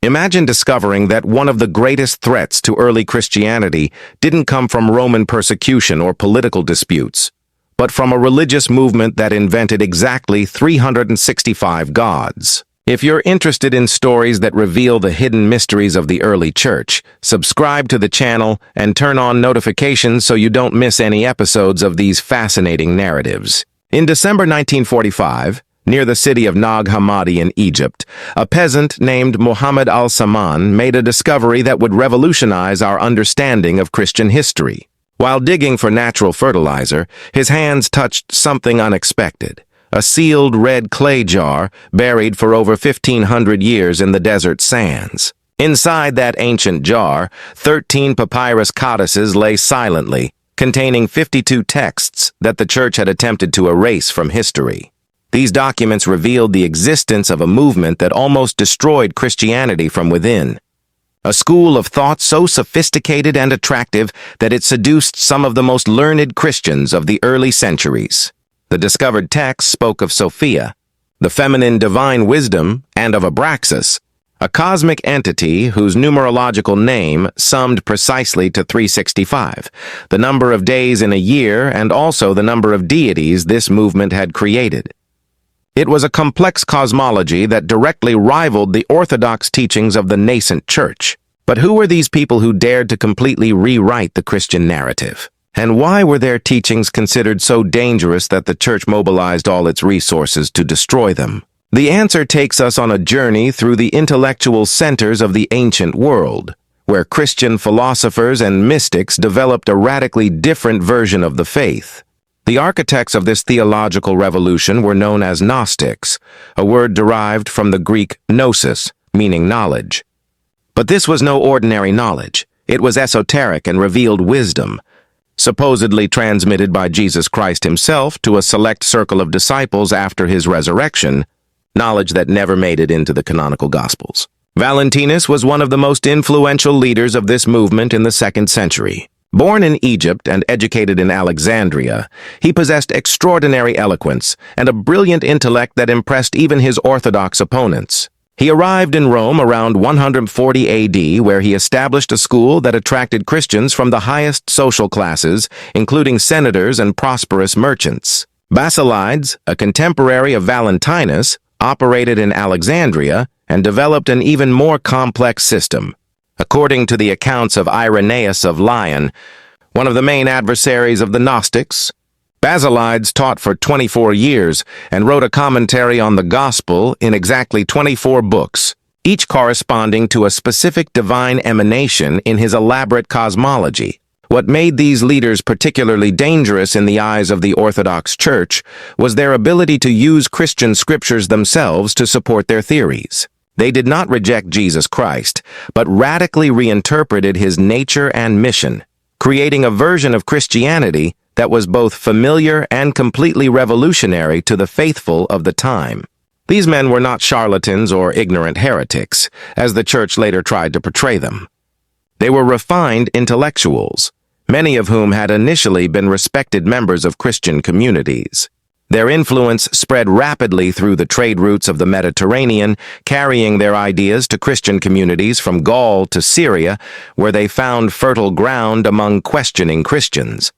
Imagine discovering that one of the greatest threats to early Christianity didn't come from Roman persecution or political disputes, but from a religious movement that invented exactly 365 gods. If you're interested in stories that reveal the hidden mysteries of the early church, subscribe to the channel and turn on notifications so you don't miss any episodes of these fascinating narratives. In December 1945, near the city of Nag Hammadi in Egypt, a peasant named Muhammad al-Saman made a discovery that would revolutionize our understanding of Christian history. While digging for natural fertilizer, his hands touched something unexpected. A sealed red clay jar buried for over 1,500 years in the desert sands. Inside that ancient jar, 13 papyrus codices lay silently, containing 52 texts that the church had attempted to erase from history. These documents revealed the existence of a movement that almost destroyed Christianity from within. A school of thought so sophisticated and attractive that it seduced some of the most learned Christians of the early centuries. The discovered text spoke of Sophia, the feminine divine wisdom, and of Abraxas, a cosmic entity whose numerological name summed precisely to 365, the number of days in a year and also the number of deities this movement had created. It was a complex cosmology that directly rivaled the orthodox teachings of the nascent church. But who were these people who dared to completely rewrite the Christian narrative? And why were their teachings considered so dangerous that the church mobilized all its resources to destroy them? The answer takes us on a journey through the intellectual centers of the ancient world, where Christian philosophers and mystics developed a radically different version of the faith. The architects of this theological revolution were known as Gnostics, a word derived from the Greek gnosis, meaning knowledge. But this was no ordinary knowledge. It was esoteric and revealed wisdom, supposedly transmitted by Jesus Christ himself to a select circle of disciples after his resurrection, knowledge that never made it into the canonical Gospels. Valentinus was one of the most influential leaders of this movement in the 2nd century. Born in Egypt and educated in Alexandria, he possessed extraordinary eloquence and a brilliant intellect that impressed even his orthodox opponents. He arrived in Rome around 140 AD, where he established a school that attracted Christians from the highest social classes, including senators and prosperous merchants. Basilides, a contemporary of Valentinus, operated in Alexandria and developed an even more complex system. According to the accounts of Irenaeus of Lyon, one of the main adversaries of the Gnostics, Basilides taught for 24 years and wrote a commentary on the Gospel in exactly 24 books, each corresponding to a specific divine emanation in his elaborate cosmology. What made these leaders particularly dangerous in the eyes of the Orthodox Church was their ability to use Christian scriptures themselves to support their theories. They did not reject Jesus Christ, but radically reinterpreted his nature and mission, creating a version of Christianity that was both familiar and completely revolutionary to the faithful of the time. These men were not charlatans or ignorant heretics, as the church later tried to portray them. They were refined intellectuals, many of whom had initially been respected members of Christian communities. Their influence spread rapidly through the trade routes of the Mediterranean, carrying their ideas to Christian communities from Gaul to Syria, where they found fertile ground among questioning Christians.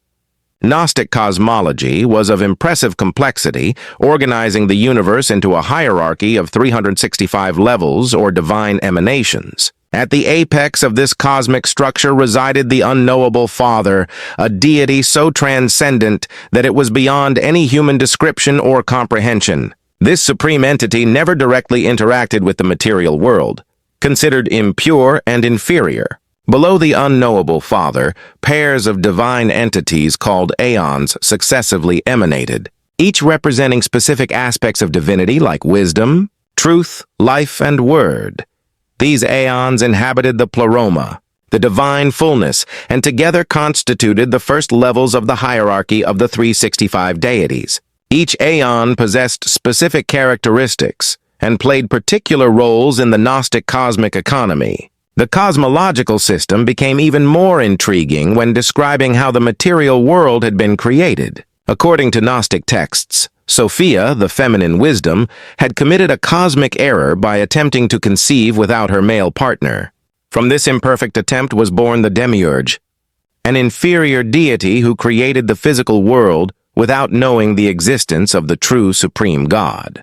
Gnostic cosmology was of impressive complexity, organizing the universe into a hierarchy of 365 levels or divine emanations. At the apex of this cosmic structure resided the unknowable Father, a deity so transcendent that it was beyond any human description or comprehension. This supreme entity never directly interacted with the material world, considered impure and inferior. Below the unknowable Father, pairs of divine entities called aeons successively emanated, each representing specific aspects of divinity like wisdom, truth, life, and word. These aeons inhabited the pleroma, the divine fullness, and together constituted the first levels of the hierarchy of the 365 deities. Each aeon possessed specific characteristics and played particular roles in the Gnostic cosmic economy. The cosmological system became even more intriguing when describing how the material world had been created. According to Gnostic texts, Sophia, the feminine wisdom, had committed a cosmic error by attempting to conceive without her male partner. From this imperfect attempt was born the demiurge, an inferior deity who created the physical world without knowing the existence of the true supreme God.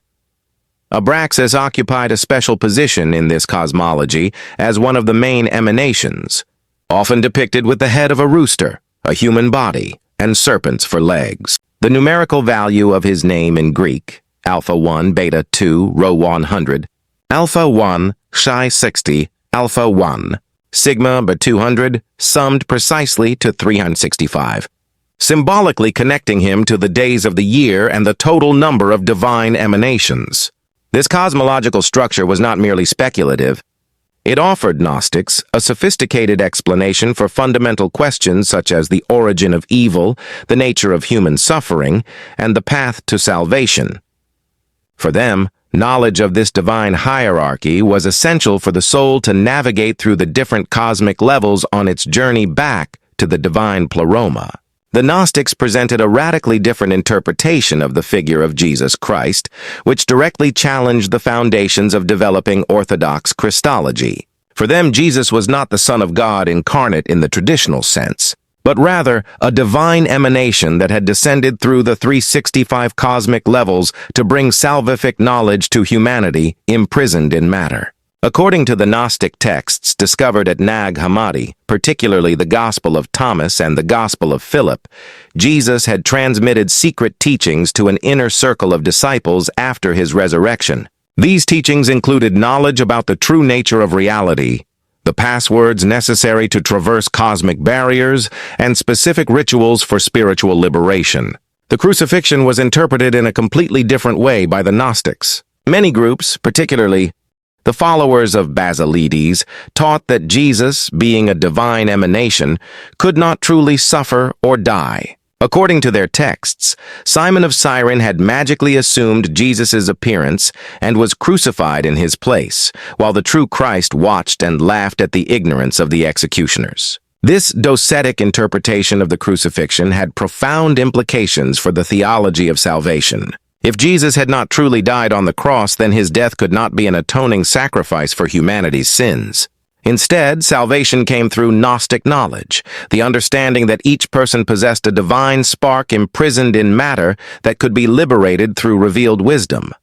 Abraxas occupied a special position in this cosmology as one of the main emanations, often depicted with the head of a rooster, a human body, and serpents for legs. The numerical value of his name in Greek, alpha 1, beta 2, rho 100, alpha 1, psi 60, alpha 1, sigma by 200, summed precisely to 365, symbolically connecting him to the days of the year and the total number of divine emanations. This cosmological structure was not merely speculative. It offered Gnostics a sophisticated explanation for fundamental questions such as the origin of evil, the nature of human suffering, and the path to salvation. For them, knowledge of this divine hierarchy was essential for the soul to navigate through the different cosmic levels on its journey back to the divine pleroma. The Gnostics presented a radically different interpretation of the figure of Jesus Christ, which directly challenged the foundations of developing Orthodox Christology. For them, Jesus was not the Son of God incarnate in the traditional sense, but rather a divine emanation that had descended through the 365 cosmic levels to bring salvific knowledge to humanity imprisoned in matter. According to the Gnostic texts discovered at Nag Hammadi, particularly the Gospel of Thomas and the Gospel of Philip, Jesus had transmitted secret teachings to an inner circle of disciples after his resurrection. These teachings included knowledge about the true nature of reality, the passwords necessary to traverse cosmic barriers, and specific rituals for spiritual liberation. The crucifixion was interpreted in a completely different way by the Gnostics. Many groups, particularly the followers of Basilides, taught that Jesus, being a divine emanation, could not truly suffer or die. According to their texts, Simon of Cyrene had magically assumed Jesus' appearance and was crucified in his place, while the true Christ watched and laughed at the ignorance of the executioners. This docetic interpretation of the crucifixion had profound implications for the theology of salvation. If Jesus had not truly died on the cross, then his death could not be an atoning sacrifice for humanity's sins. Instead, salvation came through Gnostic knowledge, the understanding that each person possessed a divine spark imprisoned in matter that could be liberated through revealed wisdom.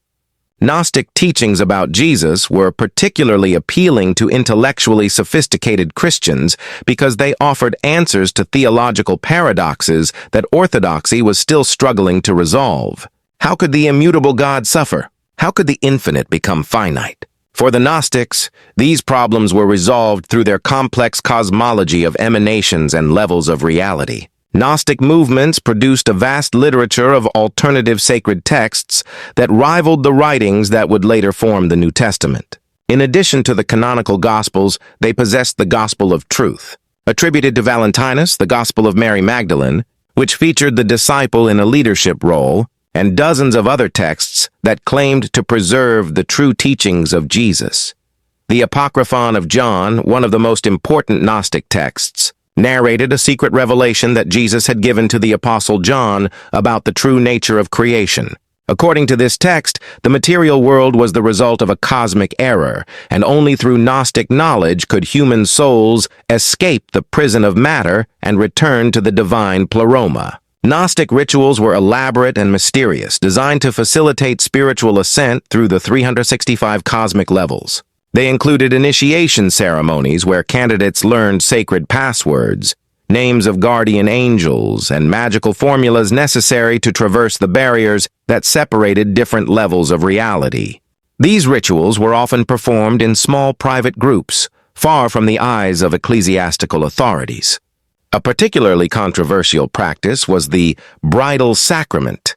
Gnostic teachings about Jesus were particularly appealing to intellectually sophisticated Christians because they offered answers to theological paradoxes that orthodoxy was still struggling to resolve. How could the immutable God suffer? How could the infinite become finite? For the Gnostics, these problems were resolved through their complex cosmology of emanations and levels of reality. Gnostic movements produced a vast literature of alternative sacred texts that rivaled the writings that would later form the New Testament. In addition to the canonical Gospels, they possessed the Gospel of Truth, attributed to Valentinus, the Gospel of Mary Magdalene, which featured the disciple in a leadership role, and dozens of other texts that claimed to preserve the true teachings of Jesus. The Apocryphon of John, one of the most important Gnostic texts, narrated a secret revelation that Jesus had given to the Apostle John about the true nature of creation. According to this text, the material world was the result of a cosmic error, and only through Gnostic knowledge could human souls escape the prison of matter and return to the divine pleroma. Gnostic rituals were elaborate and mysterious, designed to facilitate spiritual ascent through the 365 cosmic levels. They included initiation ceremonies where candidates learned sacred passwords, names of guardian angels, and magical formulas necessary to traverse the barriers that separated different levels of reality. These rituals were often performed in small private groups, far from the eyes of ecclesiastical authorities. A particularly controversial practice was the bridal sacrament,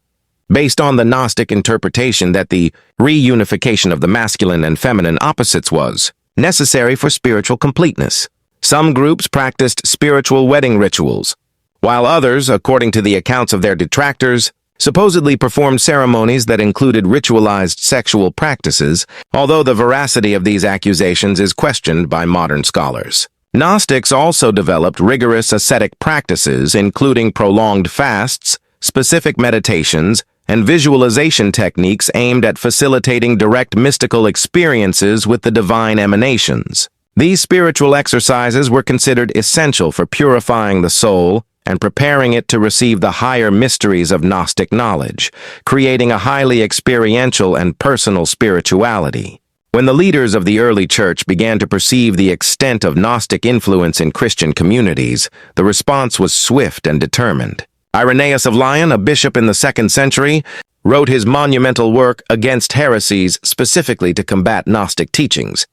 based on the Gnostic interpretation that the reunification of the masculine and feminine opposites was necessary for spiritual completeness. Some groups practiced spiritual wedding rituals, while others, according to the accounts of their detractors, supposedly performed ceremonies that included ritualized sexual practices, although the veracity of these accusations is questioned by modern scholars. Gnostics also developed rigorous ascetic practices, including prolonged fasts, specific meditations, and visualization techniques aimed at facilitating direct mystical experiences with the divine emanations. These spiritual exercises were considered essential for purifying the soul and preparing it to receive the higher mysteries of Gnostic knowledge, creating a highly experiential and personal spirituality. When the leaders of the early church began to perceive the extent of Gnostic influence in Christian communities, the response was swift and determined. Irenaeus of Lyon, a bishop in the 2nd century, wrote his monumental work Against Heresies specifically to combat Gnostic teachings,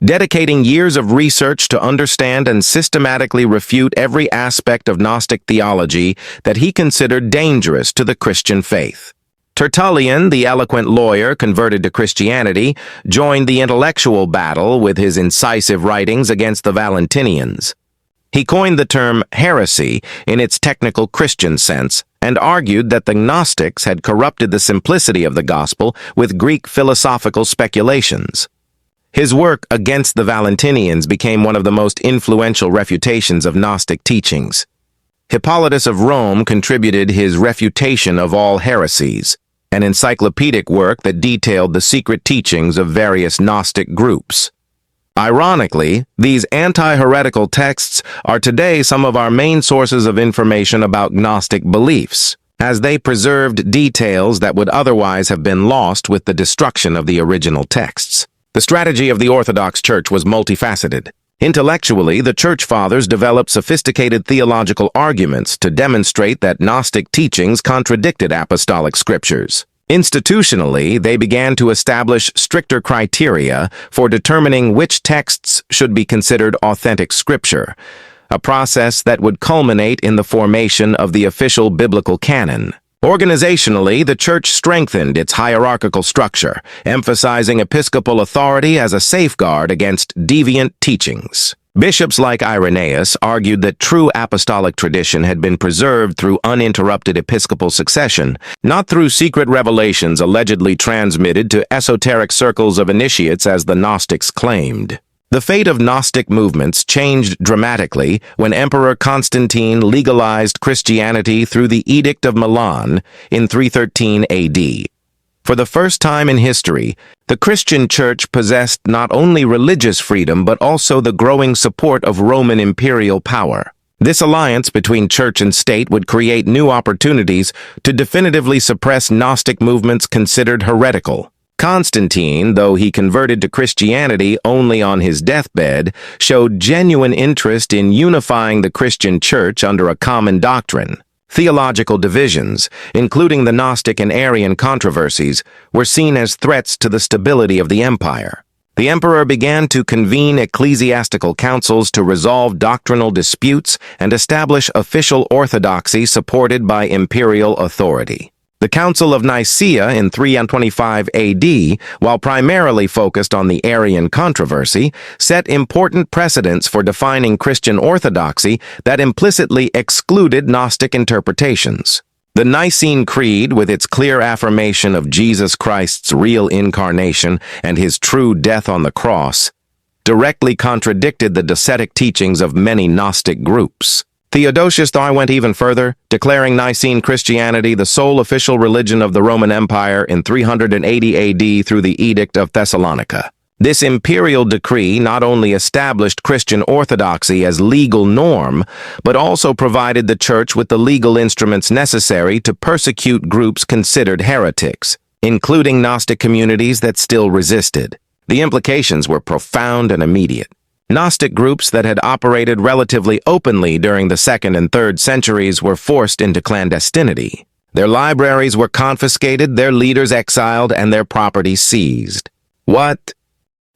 dedicating years of research to understand and systematically refute every aspect of Gnostic theology that he considered dangerous to the Christian faith. Tertullian, the eloquent lawyer converted to Christianity, joined the intellectual battle with his incisive writings against the Valentinians. He coined the term heresy in its technical Christian sense and argued that the Gnostics had corrupted the simplicity of the gospel with Greek philosophical speculations. His work against the Valentinians became one of the most influential refutations of Gnostic teachings. Hippolytus of Rome contributed his Refutation of All Heresies, an encyclopedic work that detailed the secret teachings of various Gnostic groups. Ironically, these anti-heretical texts are today some of our main sources of information about Gnostic beliefs, as they preserved details that would otherwise have been lost with the destruction of the original texts. The strategy of the Orthodox Church was multifaceted. Intellectually, the Church Fathers developed sophisticated theological arguments to demonstrate that Gnostic teachings contradicted apostolic scriptures. Institutionally, they began to establish stricter criteria for determining which texts should be considered authentic scripture, a process that would culminate in the formation of the official biblical canon. Organizationally, the Church strengthened its hierarchical structure, emphasizing episcopal authority as a safeguard against deviant teachings. Bishops like Irenaeus argued that true apostolic tradition had been preserved through uninterrupted episcopal succession, not through secret revelations allegedly transmitted to esoteric circles of initiates as the Gnostics claimed. The fate of Gnostic movements changed dramatically when Emperor Constantine legalized Christianity through the Edict of Milan in 313 AD. For the first time in history, the Christian Church possessed not only religious freedom but also the growing support of Roman imperial power. This alliance between church and state would create new opportunities to definitively suppress Gnostic movements considered heretical. Constantine, though he converted to Christianity only on his deathbed, showed genuine interest in unifying the Christian Church under a common doctrine. Theological divisions, including the Gnostic and Arian controversies, were seen as threats to the stability of the empire. The emperor began to convene ecclesiastical councils to resolve doctrinal disputes and establish official orthodoxy supported by imperial authority. The Council of Nicaea in 325 AD, while primarily focused on the Arian controversy, set important precedents for defining Christian orthodoxy that implicitly excluded Gnostic interpretations. The Nicene Creed, with its clear affirmation of Jesus Christ's real incarnation and his true death on the cross, directly contradicted the docetic teachings of many Gnostic groups. Theodosius thought went even further, declaring Nicene Christianity the sole official religion of the Roman Empire in 380 AD through the Edict of Thessalonica. This imperial decree not only established Christian orthodoxy as legal norm, but also provided the Church with the legal instruments necessary to persecute groups considered heretics, including Gnostic communities that still resisted. The implications were profound and immediate. Gnostic groups that had operated relatively openly during the 2nd and 3rd centuries were forced into clandestinity. Their libraries were confiscated, their leaders exiled, and their property seized. What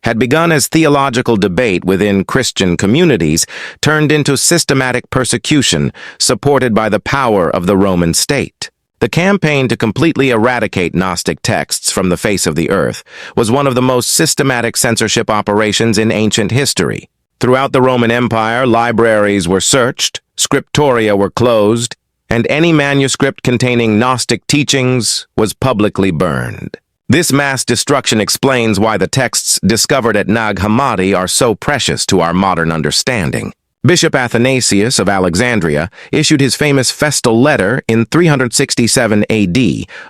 had begun as theological debate within Christian communities turned into systematic persecution supported by the power of the Roman state. The campaign to completely eradicate Gnostic texts from the face of the earth was one of the most systematic censorship operations in ancient history. Throughout the Roman Empire, libraries were searched, scriptoria were closed, and any manuscript containing Gnostic teachings was publicly burned. This mass destruction explains why the texts discovered at Nag Hammadi are so precious to our modern understanding. Bishop Athanasius of Alexandria issued his famous Festal Letter in 367 AD,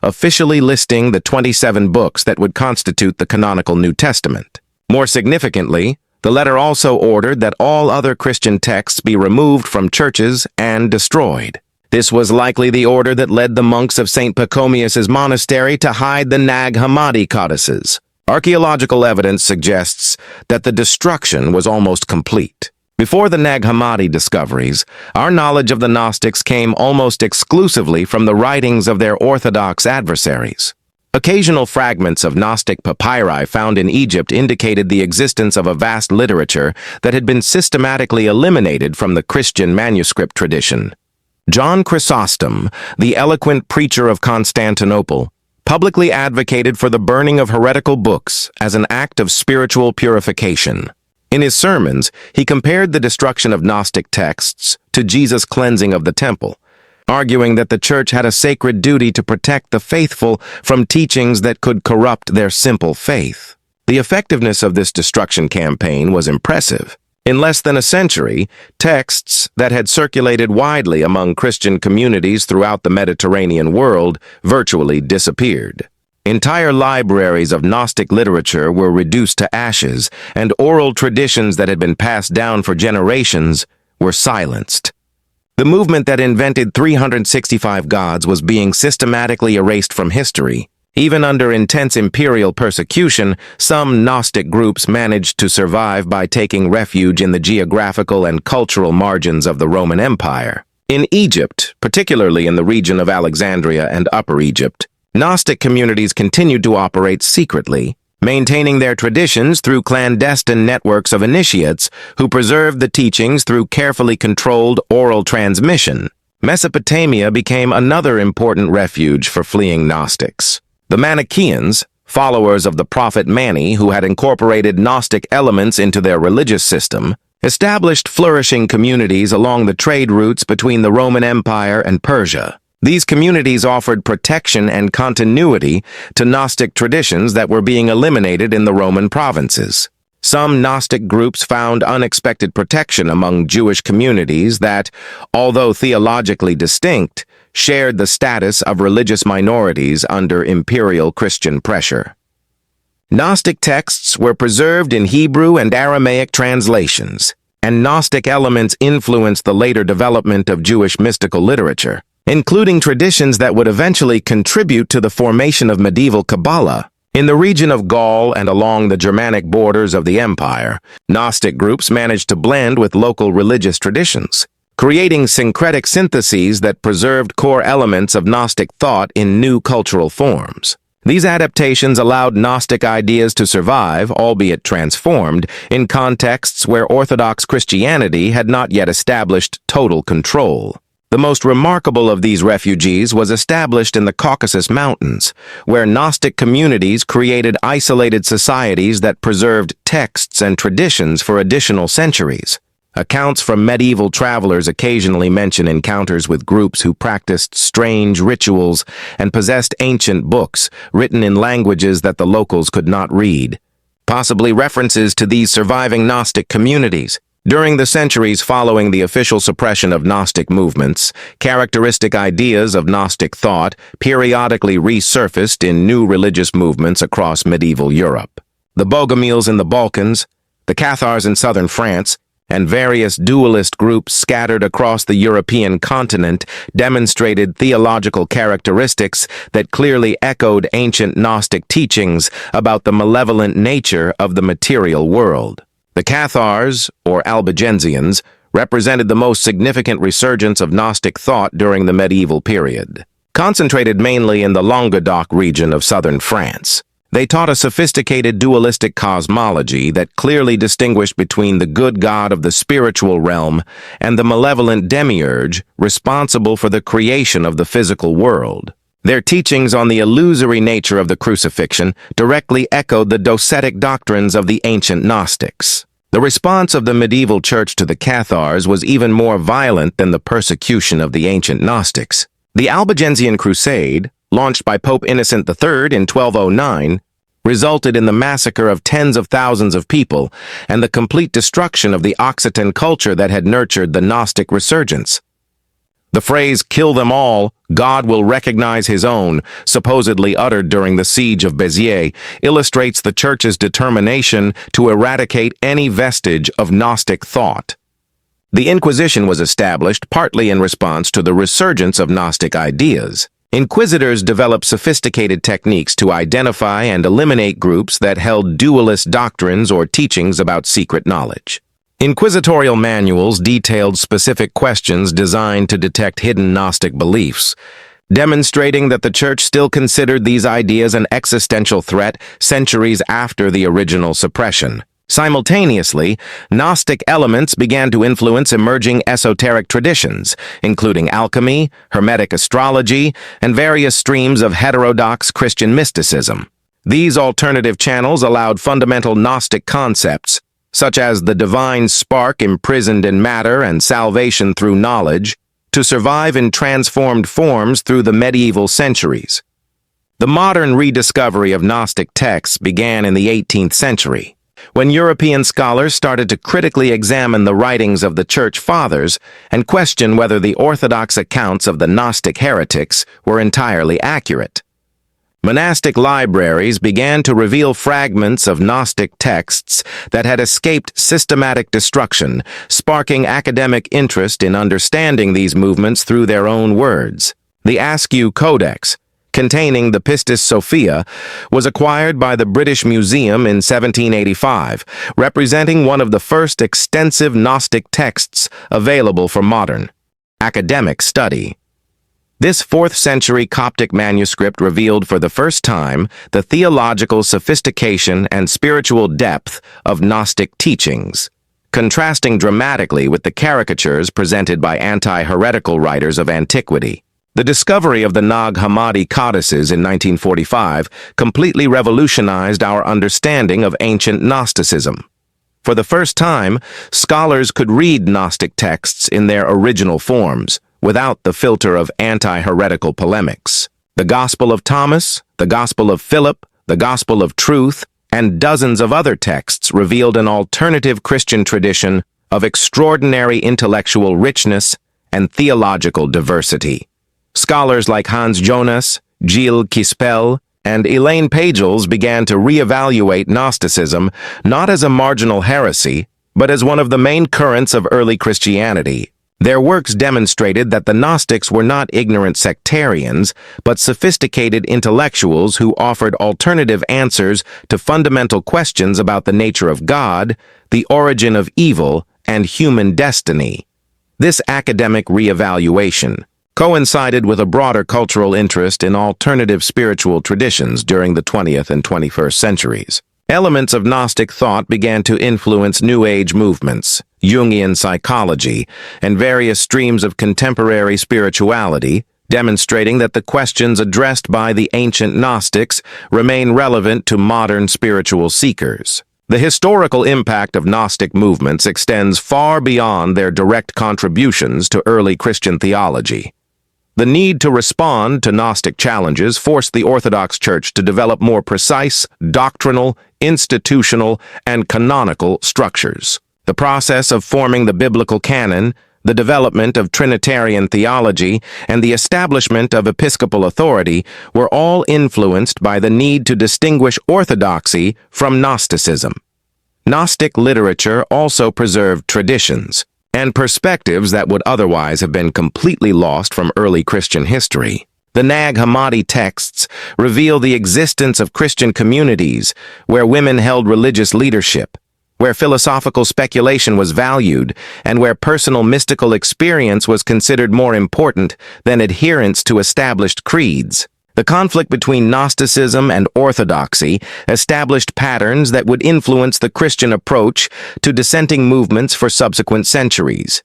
officially listing the 27 books that would constitute the canonical New Testament. More significantly, the letter also ordered that all other Christian texts be removed from churches and destroyed. This was likely the order that led the monks of St. Pachomius's monastery to hide the Nag Hammadi codices. Archaeological evidence suggests that the destruction was almost complete. Before the Nag Hammadi discoveries, our knowledge of the Gnostics came almost exclusively from the writings of their orthodox adversaries. Occasional fragments of Gnostic papyri found in Egypt indicated the existence of a vast literature that had been systematically eliminated from the Christian manuscript tradition. John Chrysostom, the eloquent preacher of Constantinople, publicly advocated for the burning of heretical books as an act of spiritual purification. In his sermons, he compared the destruction of Gnostic texts to Jesus' cleansing of the temple, arguing that the church had a sacred duty to protect the faithful from teachings that could corrupt their simple faith. The effectiveness of this destruction campaign was impressive. In less than a century, texts that had circulated widely among Christian communities throughout the Mediterranean world virtually disappeared. Entire libraries of Gnostic literature were reduced to ashes, and oral traditions that had been passed down for generations were silenced. The movement that invented 365 gods was being systematically erased from history. Even under intense imperial persecution, some Gnostic groups managed to survive by taking refuge in the geographical and cultural margins of the Roman Empire. In Egypt, particularly in the region of Alexandria and Upper Egypt, Gnostic communities continued to operate secretly, maintaining their traditions through clandestine networks of initiates who preserved the teachings through carefully controlled oral transmission. Mesopotamia became another important refuge for fleeing Gnostics. The Manichaeans, followers of the prophet Mani who had incorporated Gnostic elements into their religious system, established flourishing communities along the trade routes between the Roman Empire and Persia. These communities offered protection and continuity to Gnostic traditions that were being eliminated in the Roman provinces. Some Gnostic groups found unexpected protection among Jewish communities that, although theologically distinct, shared the status of religious minorities under imperial Christian pressure. Gnostic texts were preserved in Hebrew and Aramaic translations, and Gnostic elements influenced the later development of Jewish mystical literature, including traditions that would eventually contribute to the formation of medieval Kabbalah. In the region of Gaul and along the Germanic borders of the empire, Gnostic groups managed to blend with local religious traditions, creating syncretic syntheses that preserved core elements of Gnostic thought in new cultural forms. These adaptations allowed Gnostic ideas to survive, albeit transformed, in contexts where Orthodox Christianity had not yet established total control. The most remarkable of these refugees was established in the Caucasus Mountains, where Gnostic communities created isolated societies that preserved texts and traditions for additional centuries. Accounts from medieval travelers occasionally mention encounters with groups who practiced strange rituals and possessed ancient books written in languages that the locals could not read, possibly references to these surviving Gnostic communities. During the centuries following the official suppression of Gnostic movements, characteristic ideas of Gnostic thought periodically resurfaced in new religious movements across medieval Europe. The Bogomils in the Balkans, the Cathars in southern France, and various dualist groups scattered across the European continent demonstrated theological characteristics that clearly echoed ancient Gnostic teachings about the malevolent nature of the material world. The Cathars, or Albigensians, represented the most significant resurgence of Gnostic thought during the medieval period. Concentrated mainly in the Languedoc region of southern France, they taught a sophisticated dualistic cosmology that clearly distinguished between the good God of the spiritual realm and the malevolent demiurge responsible for the creation of the physical world. Their teachings on the illusory nature of the crucifixion directly echoed the docetic doctrines of the ancient Gnostics. The response of the medieval church to the Cathars was even more violent than the persecution of the ancient Gnostics. The Albigensian Crusade, launched by Pope Innocent III in 1209, resulted in the massacre of tens of thousands of people and the complete destruction of the Occitan culture that had nurtured the Gnostic resurgence. The phrase, "kill them all, God will recognize his own," supposedly uttered during the siege of Béziers, illustrates the Church's determination to eradicate any vestige of Gnostic thought. The Inquisition was established partly in response to the resurgence of Gnostic ideas. Inquisitors developed sophisticated techniques to identify and eliminate groups that held dualist doctrines or teachings about secret knowledge. Inquisitorial manuals detailed specific questions designed to detect hidden Gnostic beliefs, demonstrating that the Church still considered these ideas an existential threat centuries after the original suppression. Simultaneously, Gnostic elements began to influence emerging esoteric traditions, including alchemy, Hermetic astrology, and various streams of heterodox Christian mysticism. These alternative channels allowed fundamental Gnostic concepts, such as the divine spark imprisoned in matter and salvation through knowledge, to survive in transformed forms through the medieval centuries. The modern rediscovery of Gnostic texts began in the 18th century, when European scholars started to critically examine the writings of the Church Fathers and question whether the orthodox accounts of the Gnostic heretics were entirely accurate. Monastic libraries began to reveal fragments of Gnostic texts that had escaped systematic destruction, sparking academic interest in understanding these movements through their own words. The Askew Codex, containing the Pistis Sophia, was acquired by the British Museum in 1785, representing one of the first extensive Gnostic texts available for modern academic study. This 4th-century Coptic manuscript revealed for the first time the theological sophistication and spiritual depth of Gnostic teachings, contrasting dramatically with the caricatures presented by anti-heretical writers of antiquity. The discovery of the Nag Hammadi codices in 1945 completely revolutionized our understanding of ancient Gnosticism. For the first time, scholars could read Gnostic texts in their original forms, without the filter of anti-heretical polemics. The Gospel of Thomas, the Gospel of Philip, the Gospel of Truth, and dozens of other texts revealed an alternative Christian tradition of extraordinary intellectual richness and theological diversity. Scholars like Hans Jonas, Gilles Quispel, and Elaine Pagels began to reevaluate Gnosticism not as a marginal heresy, but as one of the main currents of early Christianity. Their works demonstrated that the Gnostics were not ignorant sectarians, but sophisticated intellectuals who offered alternative answers to fundamental questions about the nature of God, the origin of evil, and human destiny. This academic reevaluation coincided with a broader cultural interest in alternative spiritual traditions during the 20th and 21st centuries. Elements of Gnostic thought began to influence New Age movements, Jungian psychology, and various streams of contemporary spirituality, demonstrating that the questions addressed by the ancient Gnostics remain relevant to modern spiritual seekers. The historical impact of Gnostic movements extends far beyond their direct contributions to early Christian theology. The need to respond to Gnostic challenges forced the Orthodox Church to develop more precise, doctrinal, institutional, and canonical structures. The process of forming the biblical canon, the development of Trinitarian theology, and the establishment of episcopal authority were all influenced by the need to distinguish orthodoxy from Gnosticism. Gnostic literature also preserved traditions and perspectives that would otherwise have been completely lost from early Christian history. The Nag Hammadi texts reveal the existence of Christian communities where women held religious leadership, where philosophical speculation was valued, and where personal mystical experience was considered more important than adherence to established creeds. The conflict between Gnosticism and orthodoxy established patterns that would influence the Christian approach to dissenting movements for subsequent centuries.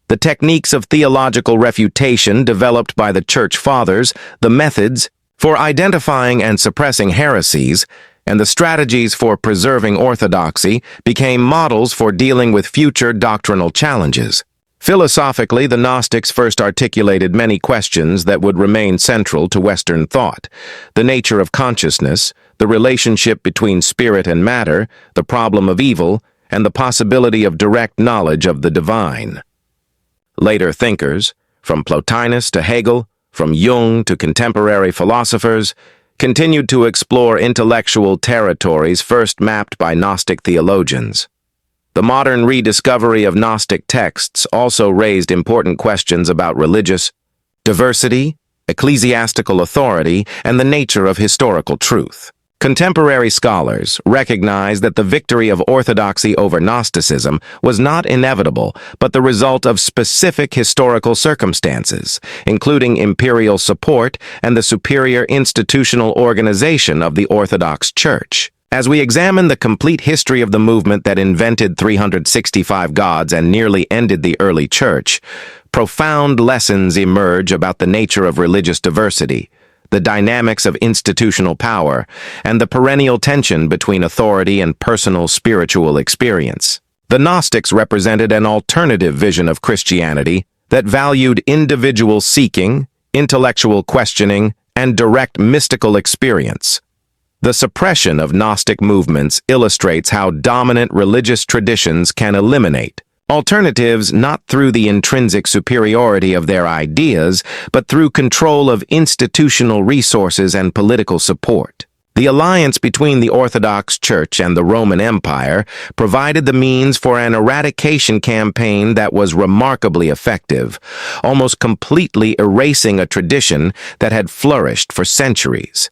The techniques of theological refutation developed by the Church Fathers, the methods for identifying and suppressing heresies, and the strategies for preserving orthodoxy became models for dealing with future doctrinal challenges. Philosophically, the Gnostics first articulated many questions that would remain central to Western thought: the nature of consciousness, the relationship between spirit and matter, the problem of evil, and the possibility of direct knowledge of the divine. Later thinkers, from Plotinus to Hegel, from Jung to contemporary philosophers, continued to explore intellectual territories first mapped by Gnostic theologians. The modern rediscovery of Gnostic texts also raised important questions about religious diversity, ecclesiastical authority, and the nature of historical truth. Contemporary scholars recognize that the victory of orthodoxy over Gnosticism was not inevitable, but the result of specific historical circumstances, including imperial support and the superior institutional organization of the Orthodox Church. As we examine the complete history of the movement that invented 365 gods and nearly ended the early church, profound lessons emerge about the nature of religious diversity, the dynamics of institutional power, and the perennial tension between authority and personal spiritual experience. The Gnostics represented an alternative vision of Christianity that valued individual seeking, intellectual questioning, and direct mystical experience. The suppression of Gnostic movements illustrates how dominant religious traditions can eliminate alternatives not through the intrinsic superiority of their ideas, but through control of institutional resources and political support. The alliance between the Orthodox Church and the Roman Empire provided the means for an eradication campaign that was remarkably effective, almost completely erasing a tradition that had flourished for centuries.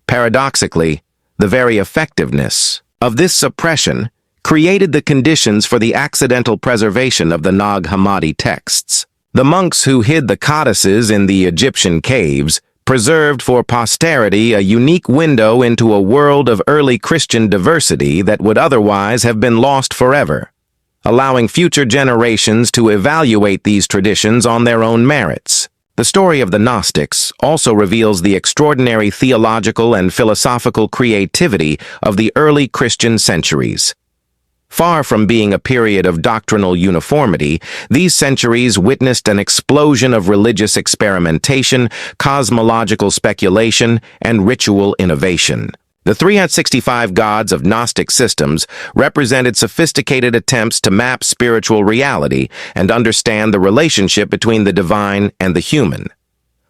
Paradoxically, the very effectiveness of this suppression created the conditions for the accidental preservation of the Nag Hammadi texts. The monks who hid the codices in the Egyptian caves preserved for posterity a unique window into a world of early Christian diversity that would otherwise have been lost forever, allowing future generations to evaluate these traditions on their own merits. The story of the Gnostics also reveals the extraordinary theological and philosophical creativity of the early Christian centuries. Far from being a period of doctrinal uniformity, these centuries witnessed an explosion of religious experimentation, cosmological speculation, and ritual innovation. The 365 gods of Gnostic systems represented sophisticated attempts to map spiritual reality and understand the relationship between the divine and the human.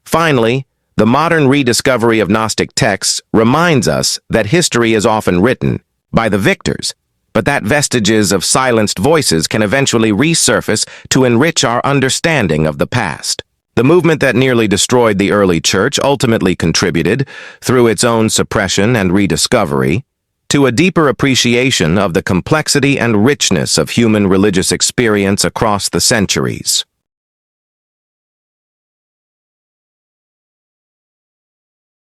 Finally, the modern rediscovery of Gnostic texts reminds us that history is often written by the victors, but that vestiges of silenced voices can eventually resurface to enrich our understanding of the past. The movement that nearly destroyed the early church ultimately contributed, through its own suppression and rediscovery, to a deeper appreciation of the complexity and richness of human religious experience across the centuries.